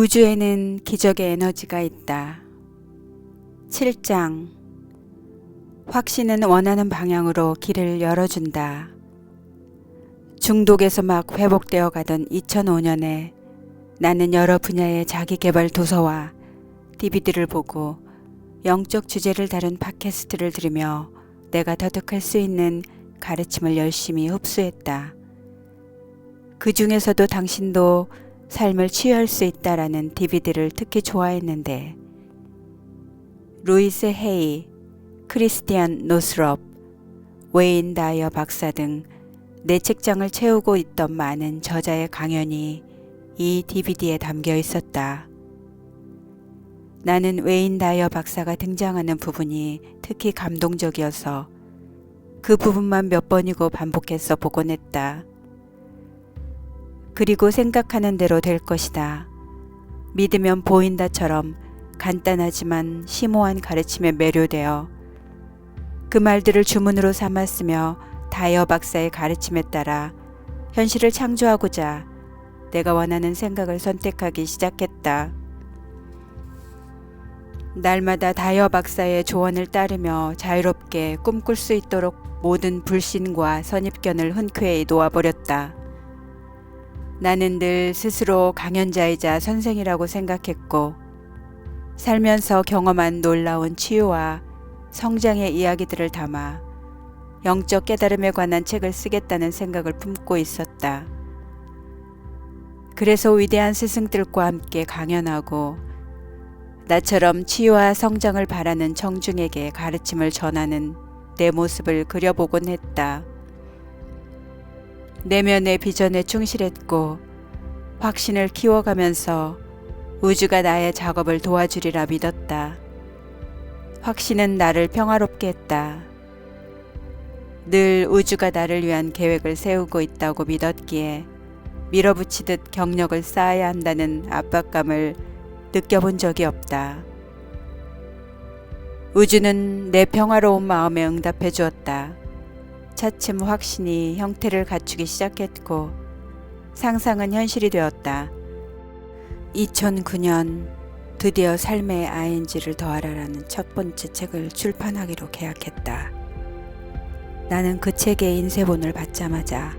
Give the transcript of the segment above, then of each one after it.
우주에는 기적의 에너지가 있다. 7장. 확신은 원하는 방향으로 길을 열어준다. 중독에서 막 회복되어 가던 2005년에 나는 여러 분야의 자기계발 도서와 DVD를 보고 영적 주제를 다룬 팟캐스트를 들으며 내가 터득할 수 있는 가르침을 열심히 흡수했다. 그 중에서도 당신도 삶을 치유할 수 있다라는 DVD를 특히 좋아했는데 루이스 헤이, 크리스티안 노스럽, 웨인 다이어 박사 등 내 책장을 채우고 있던 많은 저자의 강연이 이 DVD에 담겨 있었다. 나는 웨인 다이어 박사가 등장하는 부분이 특히 감동적이어서 그 부분만 몇 번이고 반복해서 보곤 했다. 그리고 생각하는 대로 될 것이다. 믿으면 보인다처럼 간단하지만 심오한 가르침에 매료되어 그 말들을 주문으로 삼았으며 다이어 박사의 가르침에 따라 현실을 창조하고자 내가 원하는 생각을 선택하기 시작했다. 날마다 다이어 박사의 조언을 따르며 자유롭게 꿈꿀 수 있도록 모든 불신과 선입견을 흔쾌히 놓아버렸다. 나는 늘 스스로 강연자이자 선생이라고 생각했고 살면서 경험한 놀라운 치유와 성장의 이야기들을 담아 영적 깨달음에 관한 책을 쓰겠다는 생각을 품고 있었다. 그래서 위대한 스승들과 함께 강연하고 나처럼 치유와 성장을 바라는 청중에게 가르침을 전하는 내 모습을 그려보곤 했다. 내면의 비전에 충실했고 확신을 키워가면서 우주가 나의 작업을 도와주리라 믿었다. 확신은 나를 평화롭게 했다. 늘 우주가 나를 위한 계획을 세우고 있다고 믿었기에 밀어붙이듯 경력을 쌓아야 한다는 압박감을 느껴본 적이 없다. 우주는 내 평화로운 마음에 응답해 주었다. 차츰 확신이 형태를 갖추기 시작했고 상상은 현실이 되었다. 2009년 드디어 삶의 ING를 더하라라는 첫 번째 책을 출판하기로 계약했다. 나는 그 책의 인쇄본을 받자마자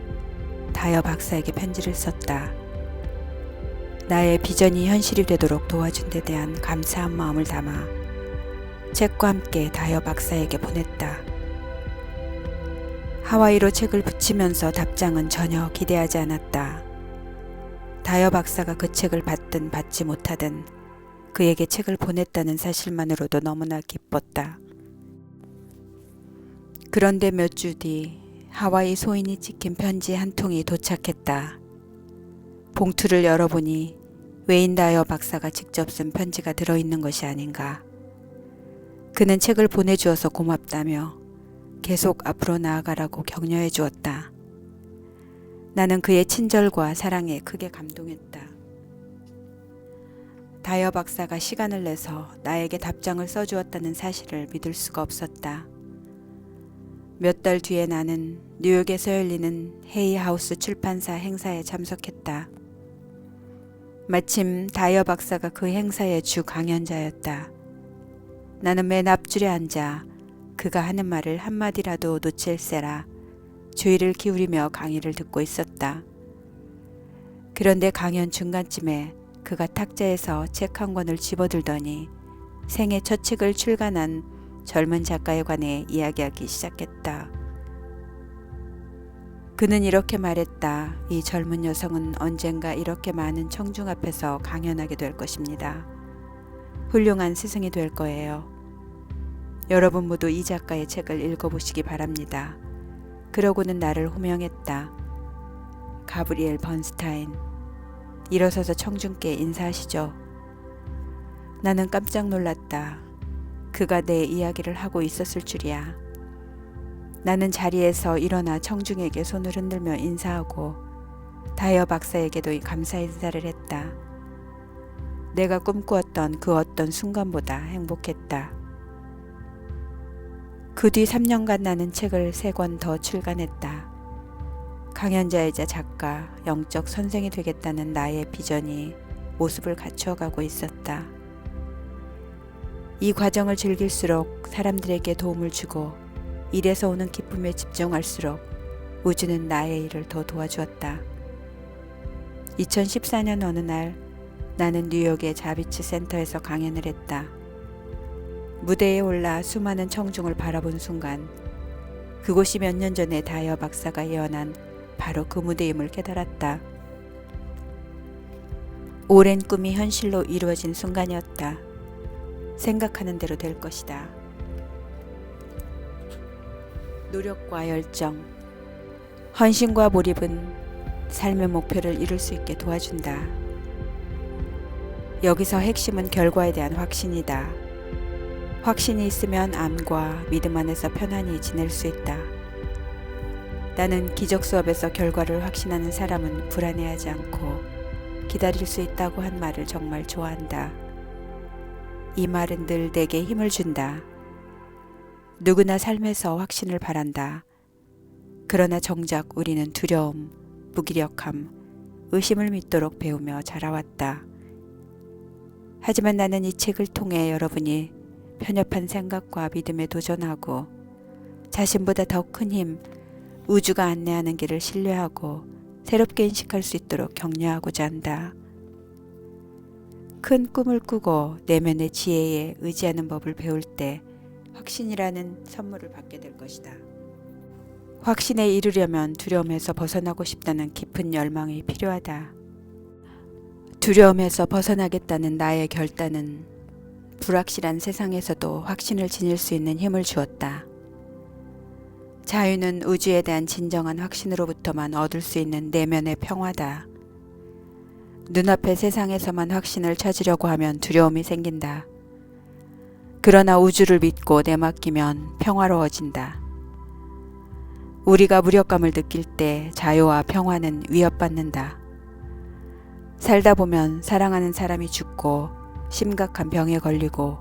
다이어 박사에게 편지를 썼다. 나의 비전이 현실이 되도록 도와준 데 대한 감사한 마음을 담아 책과 함께 다이어 박사에게 보냈다. 하와이로 책을 붙이면서 답장은 전혀 기대하지 않았다. 다이어 박사가 그 책을 받든 받지 못하든 그에게 책을 보냈다는 사실만으로도 너무나 기뻤다. 그런데 몇 주 뒤 하와이 소인이 찍힌 편지 한 통이 도착했다. 봉투를 열어보니 웨인 다이어 박사가 직접 쓴 편지가 들어있는 것이 아닌가. 그는 책을 보내주어서 고맙다며 계속 앞으로 나아가라고 격려해 주었다. 나는 그의 친절과 사랑에 크게 감동했다. 다이어 박사가 시간을 내서 나에게 답장을 써주었다는 사실을 믿을 수가 없었다. 몇 달 뒤에 나는 뉴욕에서 열리는 헤이하우스 출판사 행사에 참석했다. 마침 다이어 박사가 그 행사의 주 강연자였다. 나는 맨 앞줄에 앉아 그가 하는 말을 한마디라도 놓칠세라 주의를 기울이며 강의를 듣고 있었다. 그런데 강연 중간쯤에 그가 탁자에서 책 한 권을 집어들더니 생애 첫 책을 출간한 젊은 작가에 관해 이야기하기 시작했다. 그는 이렇게 말했다. 이 젊은 여성은 언젠가 이렇게 많은 청중 앞에서 강연하게 될 것입니다. 훌륭한 스승이 될 거예요. 여러분 모두 이 작가의 책을 읽어보시기 바랍니다. 그러고는 나를 호명했다. 가브리엘 번스타인, 일어서서 청중께 인사하시죠. 나는 깜짝 놀랐다. 그가 내 이야기를 하고 있었을 줄이야. 나는 자리에서 일어나 청중에게 손을 흔들며 인사하고 다이어 박사에게도 감사 인사를 했다. 내가 꿈꾸었던 그 어떤 순간보다 행복했다. 그 뒤 3년간 나는 책을 3권 더 출간했다. 강연자이자 작가, 영적 선생이 되겠다는 나의 비전이 모습을 갖추어가고 있었다. 이 과정을 즐길수록 사람들에게 도움을 주고 일에서 오는 기쁨에 집중할수록 우주는 나의 일을 더 도와주었다. 2014년 어느 날 나는 뉴욕의 자비치 센터에서 강연을 했다. 무대에 올라 수많은 청중을 바라본 순간 그곳이 몇 년 전에 다이어 박사가 예언한 바로 그 무대임을 깨달았다. 오랜 꿈이 현실로 이루어진 순간이었다. 생각하는 대로 될 것이다. 노력과 열정, 헌신과 몰입은 삶의 목표를 이룰 수 있게 도와준다. 여기서 핵심은 결과에 대한 확신이다. 확신이 있으면 암과 믿음 안에서 편안히 지낼 수 있다. 나는 기적 수업에서 결과를 확신하는 사람은 불안해하지 않고 기다릴 수 있다고 한 말을 정말 좋아한다. 이 말은 늘 내게 힘을 준다. 누구나 삶에서 확신을 바란다. 그러나 정작 우리는 두려움, 무기력함, 의심을 믿도록 배우며 자라왔다. 하지만 나는 이 책을 통해 여러분이 편협한 생각과 믿음에 도전하고 자신보다 더 큰 힘, 우주가 안내하는 길을 신뢰하고 새롭게 인식할 수 있도록 격려하고자 한다. 큰 꿈을 꾸고 내면의 지혜에 의지하는 법을 배울 때 확신이라는 선물을 받게 될 것이다. 확신에 이르려면 두려움에서 벗어나고 싶다는 깊은 열망이 필요하다. 두려움에서 벗어나겠다는 나의 결단은 불확실한 세상에서도 확신을 지닐 수 있는 힘을 주었다. 자유는 우주에 대한 진정한 확신으로부터만 얻을 수 있는 내면의 평화다. 눈앞의 세상에서만 확신을 찾으려고 하면 두려움이 생긴다. 그러나 우주를 믿고 내맡기면 평화로워진다. 우리가 무력감을 느낄 때 자유와 평화는 위협받는다. 살다 보면 사랑하는 사람이 죽고 심각한 병에 걸리고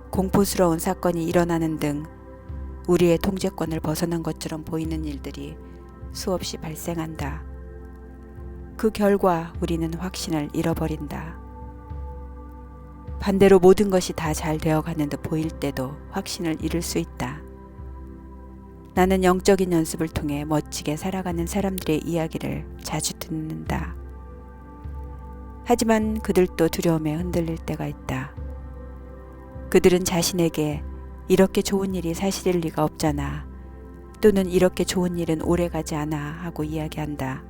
공포스러운 사건이 일어나는 등 우리의 통제권을 벗어난 것처럼 보이는 일들이 수없이 발생한다. 그 결과 우리는 확신을 잃어버린다. 반대로 모든 것이 다 잘 되어가는 듯 보일 때도 확신을 잃을 수 있다. 나는 영적인 연습을 통해 멋지게 살아가는 사람들의 이야기를 자주 듣는다. 하지만 그들도 두려움에 흔들릴 때가 있다. 그들은 자신에게 이렇게 좋은 일이 사실일 리가 없잖아. 또는 이렇게 좋은 일은 오래가지 않아 하고 이야기한다.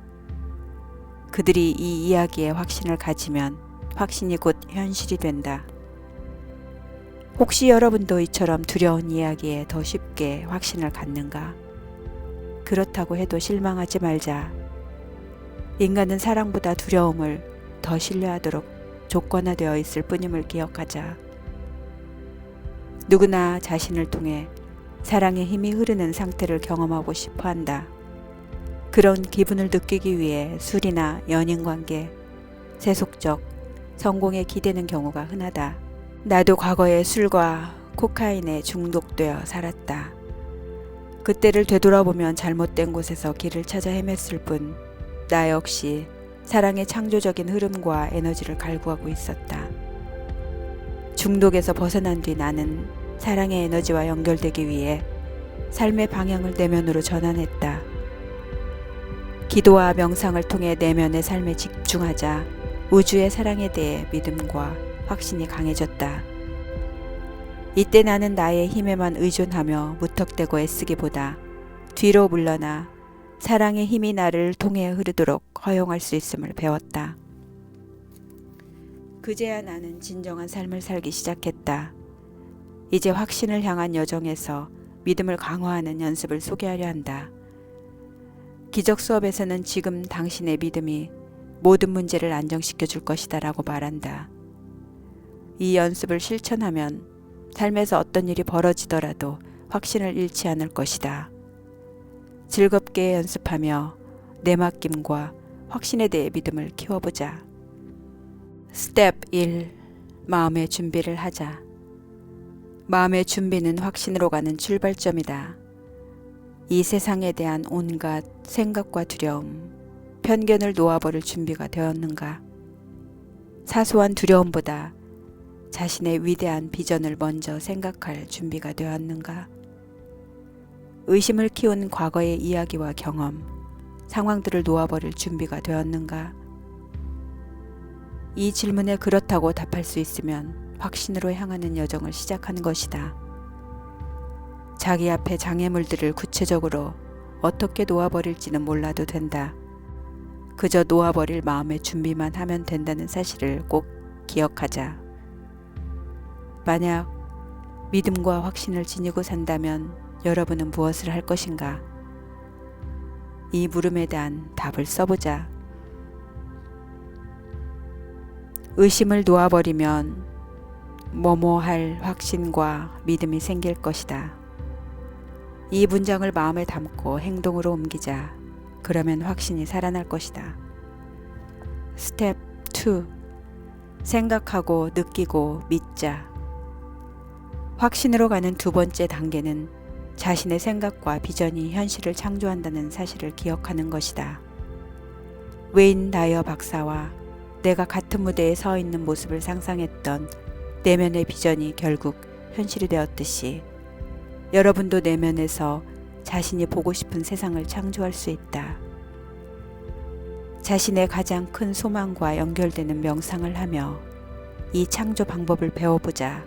그들이 이 이야기에 확신을 가지면 확신이 곧 현실이 된다. 혹시 여러분도 이처럼 두려운 이야기에 더 쉽게 확신을 갖는가? 그렇다고 해도 실망하지 말자. 인간은 사랑보다 두려움을 더 신뢰하도록 조건화되어 있을 뿐임을 기억하자. 누구나 자신을 통해 사랑의 힘이 흐르는 상태를 경험하고 싶어 한다. 그런 기분을 느끼기 위해 술이나 연인관계, 세속적, 성공에 기대는 경우가 흔하다. 나도 과거에 술과 코카인에 중독되어 살았다. 그때를 되돌아보면 잘못된 곳에서 길을 찾아 헤맸을 뿐 나 역시 사랑의 창조적인 흐름과 에너지를 갈구하고 있었다. 중독에서 벗어난 뒤 나는 사랑의 에너지와 연결되기 위해 삶의 방향을 내면으로 전환했다. 기도와 명상을 통해 내면의 삶에 집중하자 우주의 사랑에 대해 믿음과 확신이 강해졌다. 이때 나는 나의 힘에만 의존하며 무턱대고 애쓰기보다 뒤로 물러나 사랑의 힘이 나를 통해 흐르도록 허용할 수 있음을 배웠다. 그제야 나는 진정한 삶을 살기 시작했다. 이제 확신을 향한 여정에서 믿음을 강화하는 연습을 소개하려 한다. 기적 수업에서는 지금 당신의 믿음이 모든 문제를 안정시켜 줄 것이다 라고 말한다. 이 연습을 실천하면 삶에서 어떤 일이 벌어지더라도 확신을 잃지 않을 것이다. 즐겁게 연습하며 내맡김과 확신에 대해 믿음을 키워보자. 스텝 1. 마음의 준비를 하자. 마음의 준비는 확신으로 가는 출발점이다. 이 세상에 대한 온갖 생각과 두려움, 편견을 놓아버릴 준비가 되었는가? 사소한 두려움보다 자신의 위대한 비전을 먼저 생각할 준비가 되었는가? 의심을 키운 과거의 이야기와 경험, 상황들을 놓아버릴 준비가 되었는가? 이 질문에 그렇다고 답할 수 있으면 확신으로 향하는 여정을 시작하는 것이다. 자기 앞에 장애물들을 구체적으로 어떻게 놓아버릴지는 몰라도 된다. 그저 놓아버릴 마음의 준비만 하면 된다는 사실을 꼭 기억하자. 만약 믿음과 확신을 지니고 산다면 여러분은 무엇을 할 것인가? 이 물음에 대한 답을 써보자. 의심을 놓아버리면 뭐뭐 할 확신과 믿음이 생길 것이다. 이 문장을 마음에 담고 행동으로 옮기자. 그러면 확신이 살아날 것이다. 스텝 2. 생각하고 느끼고 믿자. 확신으로 가는 두 번째 단계는 자신의 생각과 비전이 현실을 창조한다는 사실을 기억하는 것이다. 웨인 다이어 박사와 내가 같은 무대에 서 있는 모습을 상상했던 내면의 비전이 결국 현실이 되었듯이 여러분도 내면에서 자신이 보고 싶은 세상을 창조할 수 있다. 자신의 가장 큰 소망과 연결되는 명상을 하며 이 창조 방법을 배워보자.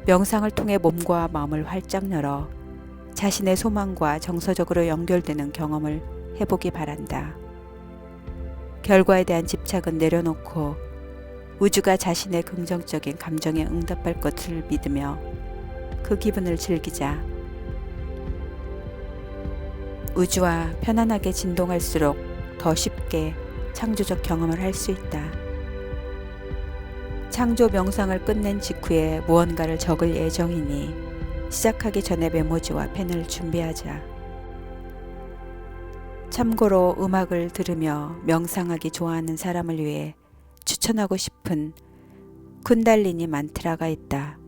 명상을 통해 몸과 마음을 활짝 열어 자신의 소망과 정서적으로 연결되는 경험을 해보기 바란다. 결과에 대한 집착은 내려놓고 우주가 자신의 긍정적인 감정에 응답할 것을 믿으며 그 기분을 즐기자. 우주와 편안하게 진동할수록 더 쉽게 창조적 경험을 할 수 있다. 창조 명상을 끝낸 직후에 무언가를 적을 예정이니 시작하기 전에 메모지와 펜을 준비하자. 참고로 음악을 들으며 명상하기 좋아하는 사람을 위해 추천하고 싶은 쿤달리니 만트라가 있다.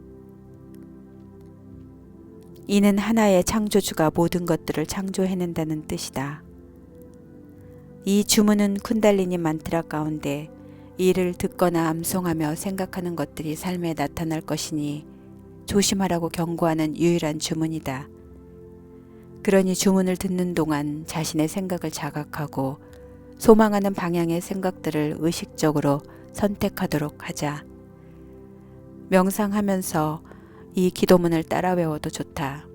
이는 하나의 창조주가 모든 것들을 창조해낸다는 뜻이다. 이 주문은 쿤달리니 만트라 가운데 이를 듣거나 암송하며 생각하는 것들이 삶에 나타날 것이니 조심하라고 경고하는 유일한 주문이다. 그러니 주문을 듣는 동안 자신의 생각을 자각하고 소망하는 방향의 생각들을 의식적으로 선택하도록 하자. 명상하면서 이 기도문을 따라 외워도 좋다.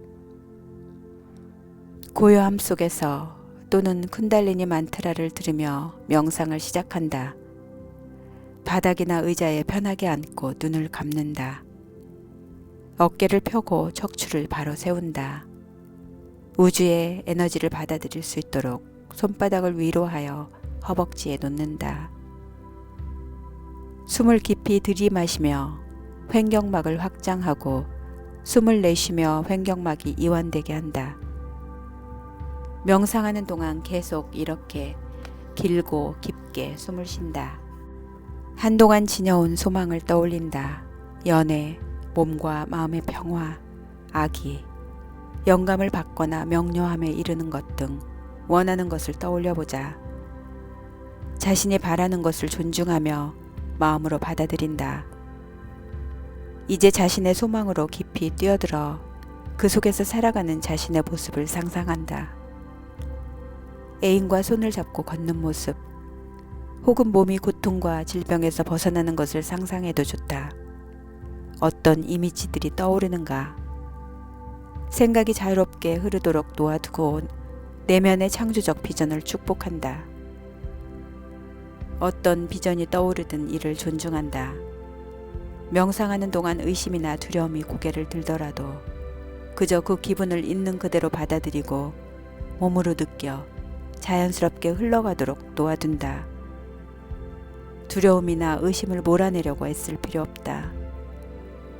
고요함 속에서 또는 쿤달리니 만트라를 들으며 명상을 시작한다. 바닥이나 의자에 편하게 앉고 눈을 감는다. 어깨를 펴고 척추를 바로 세운다. 우주의 에너지를 받아들일 수 있도록 손바닥을 위로 하여 허벅지에 놓는다. 숨을 깊이 들이마시며 횡격막을 확장하고 숨을 내쉬며 횡격막이 이완되게 한다. 명상하는 동안 계속 이렇게 길고 깊게 숨을 쉰다. 한동안 지녀온 소망을 떠올린다. 연애, 몸과 마음의 평화, 아기, 영감을 받거나 명료함에 이르는 것 등 원하는 것을 떠올려보자. 자신이 바라는 것을 존중하며 마음으로 받아들인다. 이제 자신의 소망으로 깊이 뛰어들어 그 속에서 살아가는 자신의 모습을 상상한다. 애인과 손을 잡고 걷는 모습, 혹은 몸이 고통과 질병에서 벗어나는 것을 상상해도 좋다. 어떤 이미지들이 떠오르는가? 생각이 자유롭게 흐르도록 놓아두고 내면의 창조적 비전을 축복한다. 어떤 비전이 떠오르든 이를 존중한다. 명상하는 동안 의심이나 두려움이 고개를 들더라도 그저 그 기분을 있는 그대로 받아들이고 몸으로 느껴 자연스럽게 흘러가도록 놓아둔다. 두려움이나 의심을 몰아내려고 애쓸 필요 없다.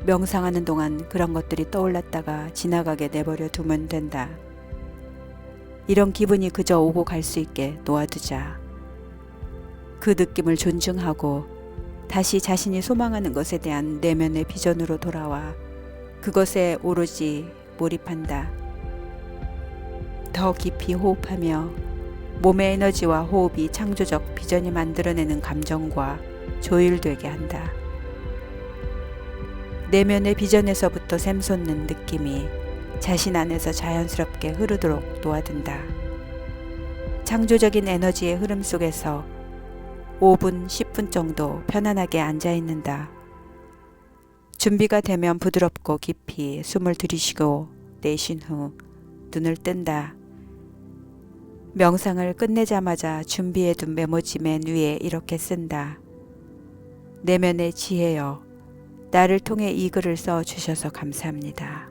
명상하는 동안 그런 것들이 떠올랐다가 지나가게 내버려 두면 된다. 이런 기분이 그저 오고 갈 수 있게 놓아두자. 그 느낌을 존중하고 다시 자신이 소망하는 것에 대한 내면의 비전으로 돌아와 그것에 오로지 몰입한다. 더 깊이 호흡하며 몸의 에너지와 호흡이 창조적 비전이 만들어내는 감정과 조율되게 한다. 내면의 비전에서부터 샘솟는 느낌이 자신 안에서 자연스럽게 흐르도록 도와준다. 창조적인 에너지의 흐름 속에서 5분, 10분 정도 편안하게 앉아 있는다. 준비가 되면 부드럽고 깊이 숨을 들이쉬고 내쉰 후 눈을 뜬다. 명상을 끝내자마자 준비해둔 메모지 맨 위에 이렇게 쓴다. 내면의 지혜여, 나를 통해 이 글을 써 주셔서 감사합니다.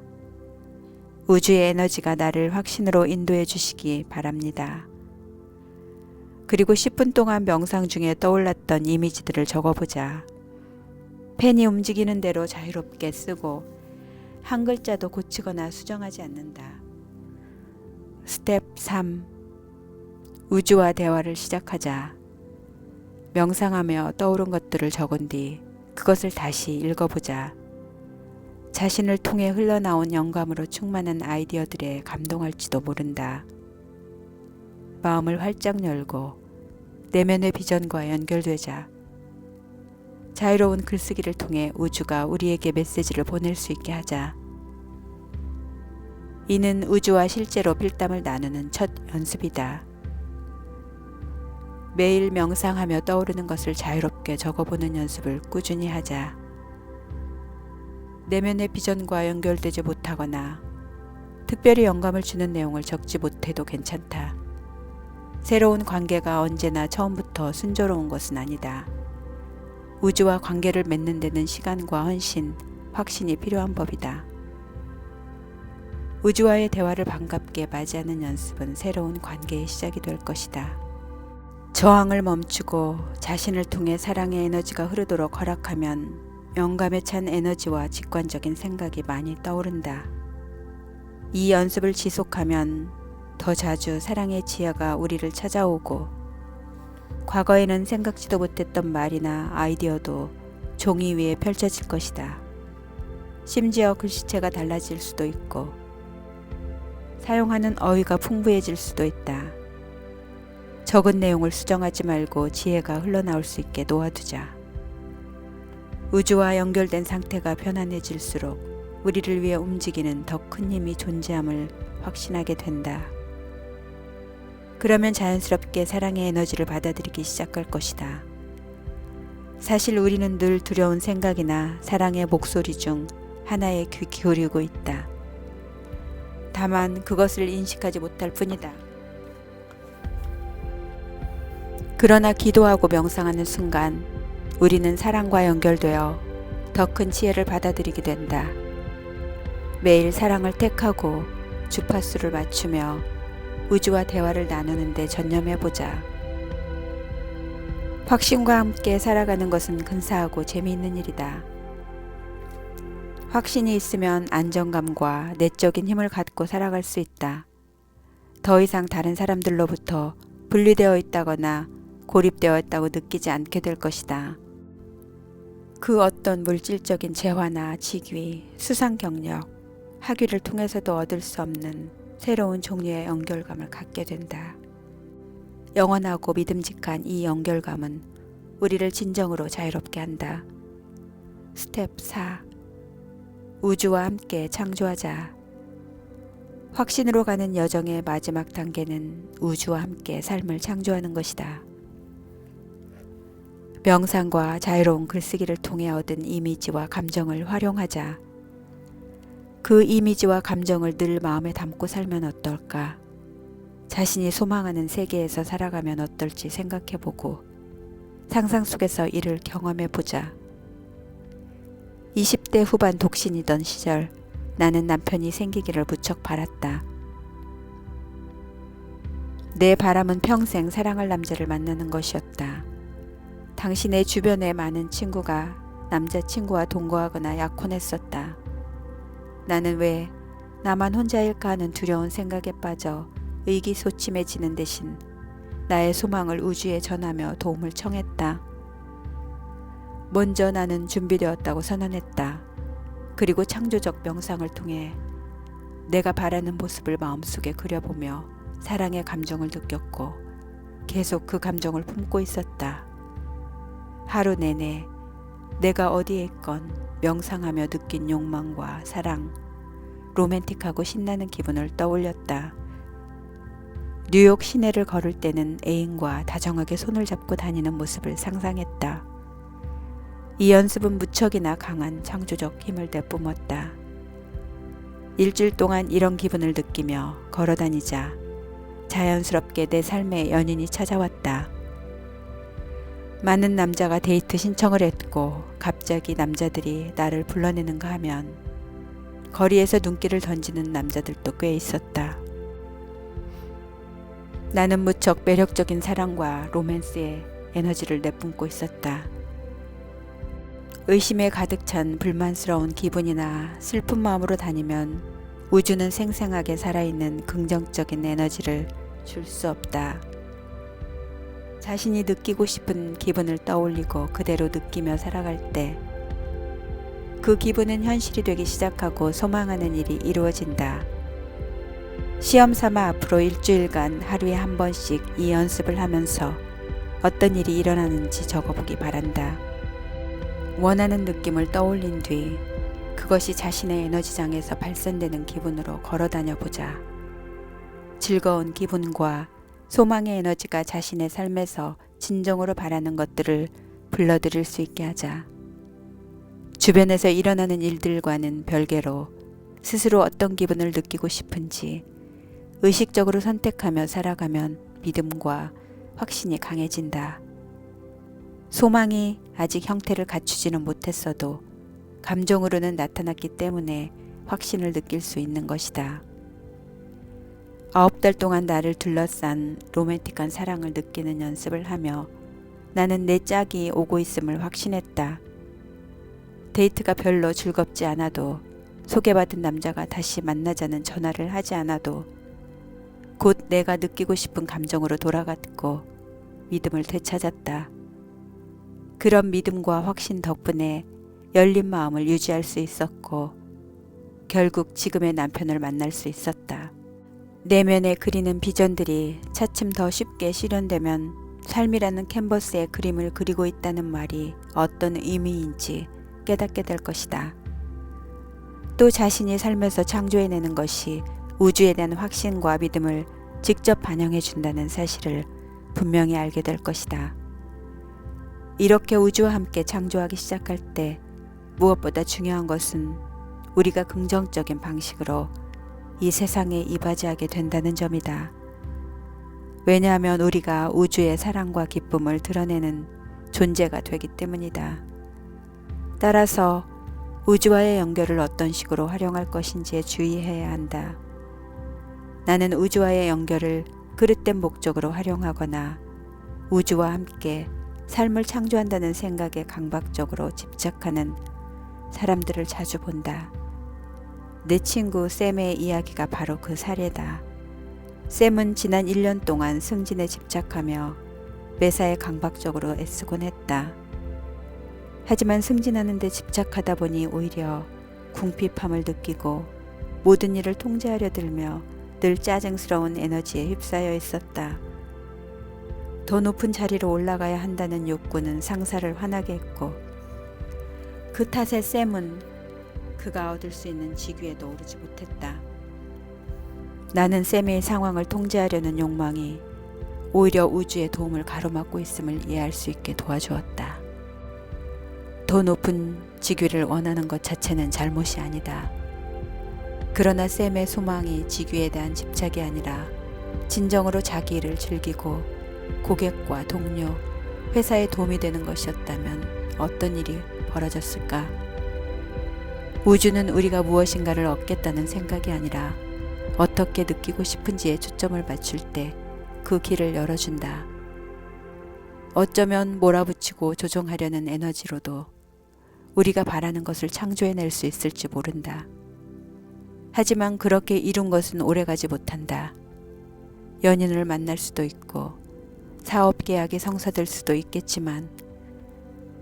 우주의 에너지가 나를 확신으로 인도해 주시기 바랍니다. 그리고 10분 동안 명상 중에 떠올랐던 이미지들을 적어보자. 펜이 움직이는 대로 자유롭게 쓰고 한 글자도 고치거나 수정하지 않는다. 스텝 3. 우주와 대화를 시작하자. 명상하며 떠오른 것들을 적은 뒤 그것을 다시 읽어보자. 자신을 통해 흘러나온 영감으로 충만한 아이디어들에 감동할지도 모른다. 마음을 활짝 열고 내면의 비전과 연결되자. 자유로운 글쓰기를 통해 우주가 우리에게 메시지를 보낼 수 있게 하자. 이는 우주와 실제로 필담을 나누는 첫 연습이다. 매일 명상하며 떠오르는 것을 자유롭게 적어보는 연습을 꾸준히 하자. 내면의 비전과 연결되지 못하거나 특별히 영감을 주는 내용을 적지 못해도 괜찮다. 새로운 관계가 언제나 처음부터 순조로운 것은 아니다. 우주와 관계를 맺는 데는 시간과 헌신, 확신이 필요한 법이다. 우주와의 대화를 반갑게 맞이하는 연습은 새로운 관계의 시작이 될 것이다. 저항을 멈추고 자신을 통해 사랑의 에너지가 흐르도록 허락하면 영감에 찬 에너지와 직관적인 생각이 많이 떠오른다. 이 연습을 지속하면 더 자주 사랑의 지혜가 우리를 찾아오고 과거에는 생각지도 못했던 말이나 아이디어도 종이 위에 펼쳐질 것이다. 심지어 글씨체가 달라질 수도 있고 사용하는 어휘가 풍부해질 수도 있다. 적은 내용을 수정하지 말고 지혜가 흘러나올 수 있게 놓아두자. 우주와 연결된 상태가 편안해질수록 우리를 위해 움직이는 더 큰 힘이 존재함을 확신하게 된다. 그러면 자연스럽게 사랑의 에너지를 받아들이기 시작할 것이다. 사실 우리는 늘 두려운 생각이나 사랑의 목소리 중 하나에 귀 기울이고 있다. 다만 그것을 인식하지 못할 뿐이다. 그러나 기도하고 명상하는 순간 우리는 사랑과 연결되어 더 큰 지혜를 받아들이게 된다. 매일 사랑을 택하고 주파수를 맞추며 우주와 대화를 나누는 데 전념해보자. 확신과 함께 살아가는 것은 근사하고 재미있는 일이다. 확신이 있으면 안정감과 내적인 힘을 갖고 살아갈 수 있다. 더 이상 다른 사람들로부터 분리되어 있다거나 고립되어 있다고 느끼지 않게 될 것이다. 그 어떤 물질적인 재화나 직위, 수상 경력, 학위를 통해서도 얻을 수 없는 새로운 종류의 연결감을 갖게 된다. 영원하고 믿음직한 이 연결감은 우리를 진정으로 자유롭게 한다. 스텝 4. 우주와 함께 창조하자. 확신으로 가는 여정의 마지막 단계는 우주와 함께 삶을 창조하는 것이다. 명상과 자유로운 글쓰기를 통해 얻은 이미지와 감정을 활용하자. 그 이미지와 감정을 늘 마음에 담고 살면 어떨까? 자신이 소망하는 세계에서 살아가면 어떨지 생각해보고 상상 속에서 이를 경험해보자. 20대 후반 독신이던 시절 나는 남편이 생기기를 무척 바랐다. 내 바람은 평생 사랑할 남자를 만나는 것이었다. 당신의 주변에 많은 친구가 남자친구와 동거하거나 약혼했었다. 나는 왜 나만 혼자일까 하는 두려운 생각에 빠져 의기소침해지는 대신 나의 소망을 우주에 전하며 도움을 청했다. 먼저 나는 준비되었다고 선언했다. 그리고 창조적 명상을 통해 내가 바라는 모습을 마음속에 그려보며 사랑의 감정을 느꼈고 계속 그 감정을 품고 있었다. 하루 내내 내가 어디에 있건 명상하며 느낀 욕망과 사랑, 로맨틱하고 신나는 기분을 떠올렸다. 뉴욕 시내를 걸을 때는 애인과 다정하게 손을 잡고 다니는 모습을 상상했다. 이 연습은 무척이나 강한 창조적 힘을 내뿜었다. 일주일 동안 이런 기분을 느끼며 걸어다니자 자연스럽게 내 삶에 연인이 찾아왔다. 많은 남자가 데이트 신청을 했고 갑자기 남자들이 나를 불러내는가 하면 거리에서 눈길을 던지는 남자들도 꽤 있었다. 나는 무척 매력적인 사랑과 로맨스의 에너지를 내뿜고 있었다. 의심에 가득 찬 불만스러운 기분이나 슬픈 마음으로 다니면 우주는 생생하게 살아있는 긍정적인 에너지를 줄 수 없다. 자신이 느끼고 싶은 기분을 떠올리고 그대로 느끼며 살아갈 때 그 기분은 현실이 되기 시작하고 소망하는 일이 이루어진다. 시험 삼아 앞으로 일주일간 하루에 한 번씩 이 연습을 하면서 어떤 일이 일어나는지 적어보기 바란다. 원하는 느낌을 떠올린 뒤 그것이 자신의 에너지장에서 발산되는 기분으로 걸어다녀 보자. 즐거운 기분과 소망의 에너지가 자신의 삶에서 진정으로 바라는 것들을 불러들일 수 있게 하자. 주변에서 일어나는 일들과는 별개로 스스로 어떤 기분을 느끼고 싶은지 의식적으로 선택하며 살아가면 믿음과 확신이 강해진다. 소망이 아직 형태를 갖추지는 못했어도 감정으로는 나타났기 때문에 확신을 느낄 수 있는 것이다. 9달 동안 나를 둘러싼 로맨틱한 사랑을 느끼는 연습을 하며 나는 내 짝이 오고 있음을 확신했다. 데이트가 별로 즐겁지 않아도 소개받은 남자가 다시 만나자는 전화를 하지 않아도 곧 내가 느끼고 싶은 감정으로 돌아갔고 믿음을 되찾았다. 그런 믿음과 확신 덕분에 열린 마음을 유지할 수 있었고 결국 지금의 남편을 만날 수 있었다. 내면에 그리는 비전들이 차츰 더 쉽게 실현되면 삶이라는 캔버스에 그림을 그리고 있다는 말이 어떤 의미인지 깨닫게 될 것이다. 또 자신이 삶에서 창조해내는 것이 우주에 대한 확신과 믿음을 직접 반영해 준다는 사실을 분명히 알게 될 것이다. 이렇게 우주와 함께 창조하기 시작할 때 무엇보다 중요한 것은 우리가 긍정적인 방식으로 이 세상에 이바지하게 된다는 점이다. 왜냐하면 우리가 우주의 사랑과 기쁨을 드러내는 존재가 되기 때문이다. 따라서 우주와의 연결을 어떤 식으로 활용할 것인지에 주의해야 한다. 나는 우주와의 연결을 그릇된 목적으로 활용하거나 우주와 함께 삶을 창조한다는 생각에 강박적으로 집착하는 사람들을 자주 본다. 내 친구 샘의 이야기가 바로 그 사례다. 샘은 지난 1년 동안 승진에 집착하며 매사에 강박적으로 애쓰곤 했다. 하지만 승진하는 데 집착하다 보니 오히려 궁핍함을 느끼고 모든 일을 통제하려 들며 늘 짜증스러운 에너지에 휩싸여 있었다. 더 높은 자리로 올라가야 한다는 욕구는 상사를 화나게 했고 그 탓에 샘은 그가 얻을 수 있는 직위에도 오르지 못했다. 나는 샘의 상황을 통제하려는 욕망이 오히려 우주의 도움을 가로막고 있음을 이해할 수 있게 도와주었다. 더 높은 직위를 원하는 것 자체는 잘못이 아니다. 그러나 샘의 소망이 직위에 대한 집착이 아니라 진정으로 자기 일을 즐기고 고객과 동료, 회사에 도움이 되는 것이었다면 어떤 일이 벌어졌을까? 우주는 우리가 무엇인가를 얻겠다는 생각이 아니라 어떻게 느끼고 싶은지에 초점을 맞출 때 그 길을 열어준다. 어쩌면 몰아붙이고 조종하려는 에너지로도 우리가 바라는 것을 창조해낼 수 있을지 모른다. 하지만 그렇게 이룬 것은 오래가지 못한다. 연인을 만날 수도 있고 사업 계약이 성사될 수도 있겠지만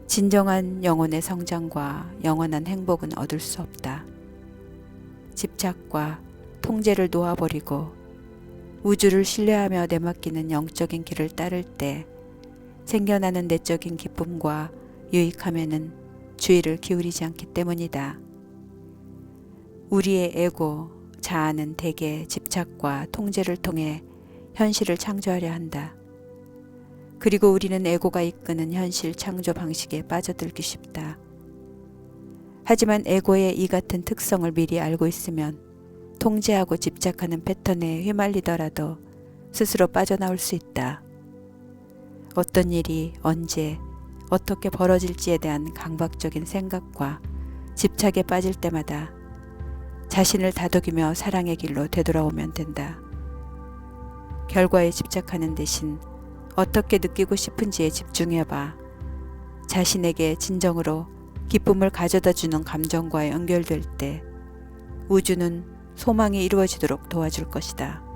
진정한 영혼의 성장과 영원한 행복은 얻을 수 없다. 집착과 통제를 놓아버리고 우주를 신뢰하며 내맡기는 영적인 길을 따를 때 생겨나는 내적인 기쁨과 유익함에는 주의를 기울이지 않기 때문이다. 우리의 에고, 자아는 대개 집착과 통제를 통해 현실을 창조하려 한다. 그리고 우리는 에고가 이끄는 현실 창조 방식에 빠져들기 쉽다. 하지만 에고의 이 같은 특성을 미리 알고 있으면 통제하고 집착하는 패턴에 휘말리더라도 스스로 빠져나올 수 있다. 어떤 일이 언제 어떻게 벌어질지에 대한 강박적인 생각과 집착에 빠질 때마다 자신을 다독이며 사랑의 길로 되돌아오면 된다. 결과에 집착하는 대신 어떻게 느끼고 싶은지에 집중해봐. 자신에게 진정으로 기쁨을 가져다 주는 감정과 연결될 때 우주는 소망이 이루어지도록 도와줄 것이다.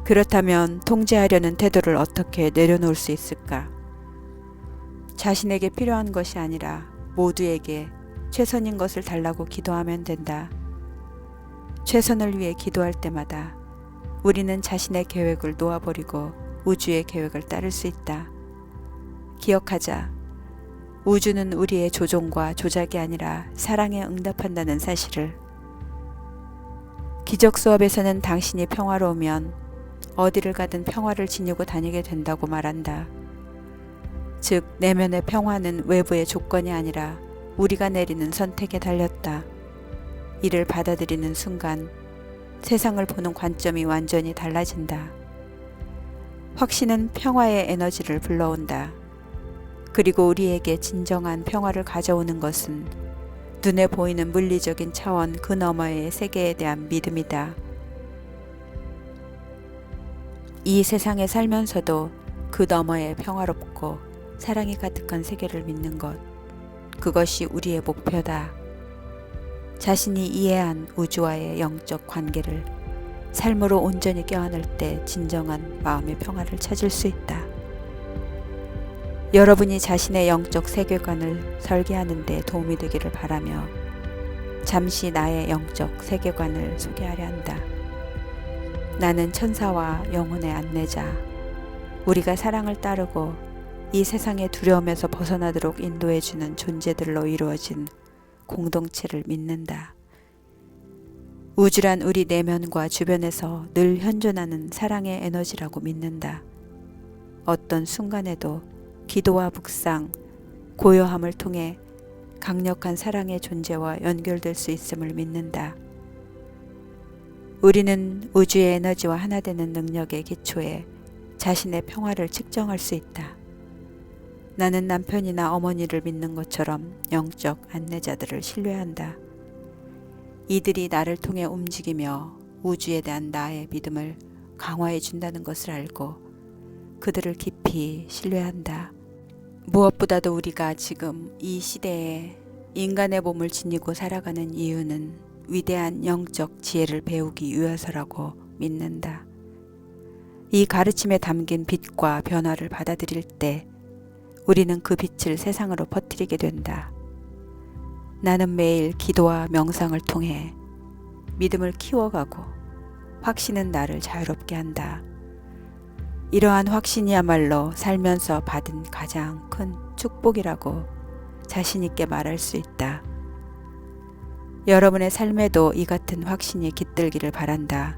그렇다면 통제하려는 태도를 어떻게 내려놓을 수 있을까? 자신에게 필요한 것이 아니라 모두에게 최선인 것을 달라고 기도하면 된다. 최선을 위해 기도할 때마다 우리는 자신의 계획을 놓아버리고 우주의 계획을 따를 수 있다. 기억하자. 우주는 우리의 조종과 조작이 아니라 사랑에 응답한다는 사실을. 기적 수업에서는 당신이 평화로우면 어디를 가든 평화를 지니고 다니게 된다고 말한다. 즉, 내면의 평화는 외부의 조건이 아니라 우리가 내리는 선택에 달렸다. 이를 받아들이는 순간 세상을 보는 관점이 완전히 달라진다. 확신은 평화의 에너지를 불러온다. 그리고 우리에게 진정한 평화를 가져오는 것은 눈에 보이는 물리적인 차원 그 너머의 세계에 대한 믿음이다. 이 세상에 살면서도 그 너머의 평화롭고 사랑이 가득한 세계를 믿는 것, 그것이 우리의 목표다. 자신이 이해한 우주와의 영적 관계를 삶으로 온전히 껴안을 때 진정한 마음의 평화를 찾을 수 있다. 여러분이 자신의 영적 세계관을 설계하는 데 도움이 되기를 바라며 잠시 나의 영적 세계관을 소개하려 한다. 나는 천사와 영혼의 안내자, 우리가 사랑을 따르고 이 세상의 두려움에서 벗어나도록 인도해주는 존재들로 이루어진 공동체를 믿는다. 우주란 우리 내면과 주변에서 늘 현존하는 사랑의 에너지라고 믿는다. 어떤 순간에도 기도와 묵상, 고요함을 통해 강력한 사랑의 존재와 연결될 수 있음을 믿는다. 우리는 우주의 에너지와 하나 되는 능력의 기초에 자신의 평화를 측정할 수 있다. 나는 남편이나 어머니를 믿는 것처럼 영적 안내자들을 신뢰한다. 이들이 나를 통해 움직이며 우주에 대한 나의 믿음을 강화해 준다는 것을 알고 그들을 깊이 신뢰한다. 무엇보다도 우리가 지금 이 시대에 인간의 몸을 지니고 살아가는 이유는 위대한 영적 지혜를 배우기 위해서라고 믿는다. 이 가르침에 담긴 빛과 변화를 받아들일 때 우리는 그 빛을 세상으로 퍼뜨리게 된다. 나는 매일 기도와 명상을 통해 믿음을 키워가고 확신은 나를 자유롭게 한다. 이러한 확신이야말로 살면서 받은 가장 큰 축복이라고 자신 있게 말할 수 있다. 여러분의 삶에도 이 같은 확신이 깃들기를 바란다.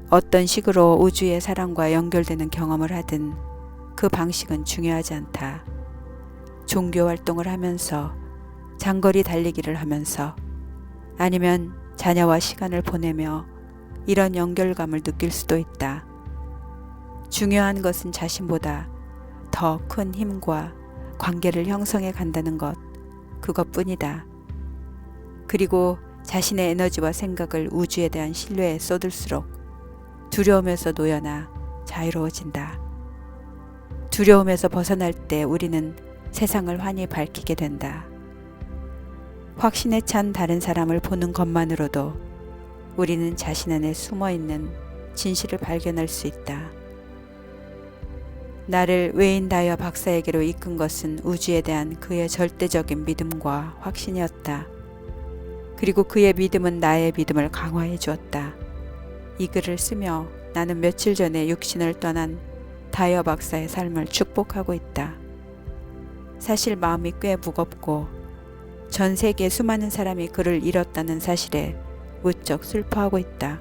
어떤 식으로 우주의 사랑과 연결되는 경험을 하든 그 방식은 중요하지 않다. 종교 활동을 하면서, 장거리 달리기를 하면서, 아니면 자녀와 시간을 보내며 이런 연결감을 느낄 수도 있다. 중요한 것은 자신보다 더 큰 힘과 관계를 형성해 간다는 것, 그것뿐이다. 그리고 자신의 에너지와 생각을 우주에 대한 신뢰에 쏟을수록 두려움에서 놓여나 자유로워진다. 두려움에서 벗어날 때 우리는 세상을 환히 밝히게 된다. 확신에 찬 다른 사람을 보는 것만으로도 우리는 자신 안에 숨어있는 진실을 발견할 수 있다. 나를 웨인 다이어 박사에게로 이끈 것은 우주에 대한 그의 절대적인 믿음과 확신이었다. 그리고 그의 믿음은 나의 믿음을 강화해 주었다. 이 글을 쓰며 나는 며칠 전에 육신을 떠난 다이어 박사의 삶을 축복하고 있다. 사실 마음이 꽤 무겁고 전 세계 수많은 사람이 그를 잃었다는 사실에 무척 슬퍼하고 있다.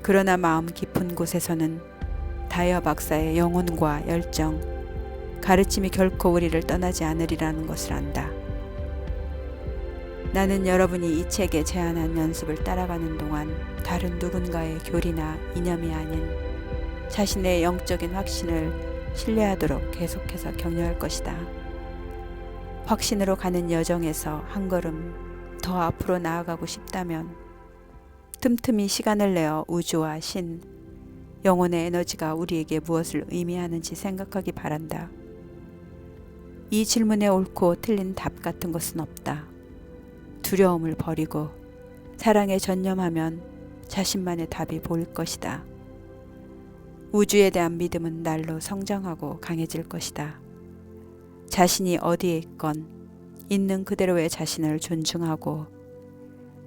그러나 마음 깊은 곳에서는 다이어 박사의 영혼과 열정, 가르침이 결코 우리를 떠나지 않으리라는 것을 안다. 나는 여러분이 이 책에 제안한 연습을 따라가는 동안 다른 누군가의 교리나 이념이 아닌 자신의 영적인 확신을 신뢰하도록 계속해서 격려할 것이다. 확신으로 가는 여정에서 한 걸음 더 앞으로 나아가고 싶다면 틈틈이 시간을 내어 우주와 신, 영혼의 에너지가 우리에게 무엇을 의미하는지 생각하기 바란다. 이 질문에 옳고 틀린 답 같은 것은 없다. 두려움을 버리고 사랑에 전념하면 자신만의 답이 보일 것이다. 우주에 대한 믿음은 날로 성장하고 강해질 것이다. 자신이 어디에 있건 있는 그대로의 자신을 존중하고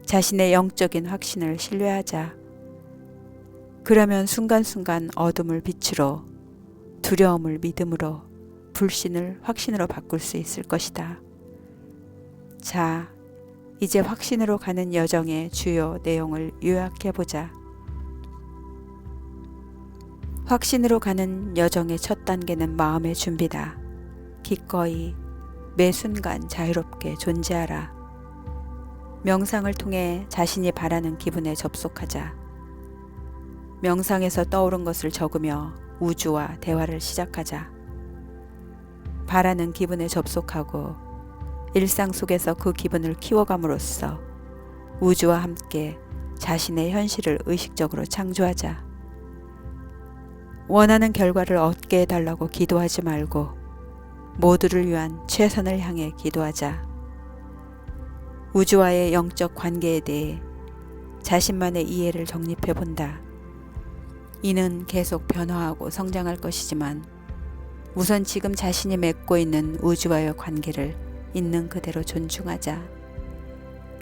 자신의 영적인 확신을 신뢰하자. 그러면 순간순간 어둠을 빛으로, 두려움을 믿음으로, 불신을 확신으로 바꿀 수 있을 것이다. 자, 이제 확신으로 가는 여정의 주요 내용을 요약해보자. 확신으로 가는 여정의 첫 단계는 마음의 준비다. 기꺼이 매 순간 자유롭게 존재하라. 명상을 통해 자신이 바라는 기분에 접속하자. 명상에서 떠오른 것을 적으며 우주와 대화를 시작하자. 바라는 기분에 접속하고 일상 속에서 그 기분을 키워감으로써 우주와 함께 자신의 현실을 의식적으로 창조하자. 원하는 결과를 얻게 해달라고 기도하지 말고 모두를 위한 최선을 향해 기도하자. 우주와의 영적 관계에 대해 자신만의 이해를 정립해 본다. 이는 계속 변화하고 성장할 것이지만 우선 지금 자신이 맺고 있는 우주와의 관계를 있는 그대로 존중하자.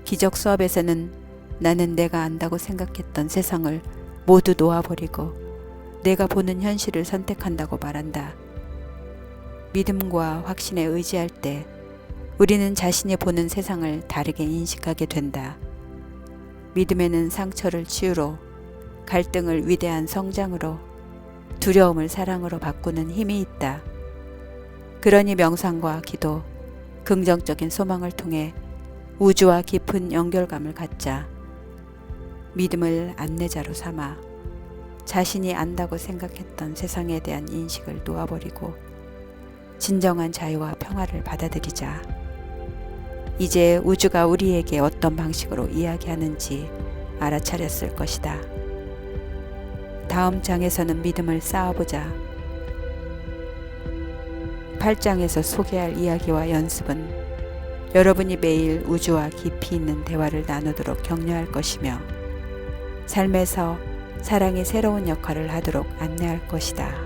기적 수업에서는 나는 내가 안다고 생각했던 세상을 모두 놓아버리고 내가 보는 현실을 선택한다고 말한다. 믿음과 확신에 의지할 때 우리는 자신이 보는 세상을 다르게 인식하게 된다. 믿음에는 상처를 치유로, 갈등을 위대한 성장으로, 두려움을 사랑으로 바꾸는 힘이 있다. 그러니 명상과 기도, 긍정적인 소망을 통해 우주와 깊은 연결감을 갖자. 믿음을 안내자로 삼아 자신이 안다고 생각했던 세상에 대한 인식을 놓아버리고 진정한 자유와 평화를 받아들이자. 이제 우주가 우리에게 어떤 방식으로 이야기하는지 알아차렸을 것이다. 다음 장에서는 믿음을 쌓아보자. 8장에서 소개할 이야기와 연습은 여러분이 매일 우주와 깊이 있는 대화를 나누도록 격려할 것이며 삶에서 사랑이 새로운 역할을 하도록 안내할 것이다.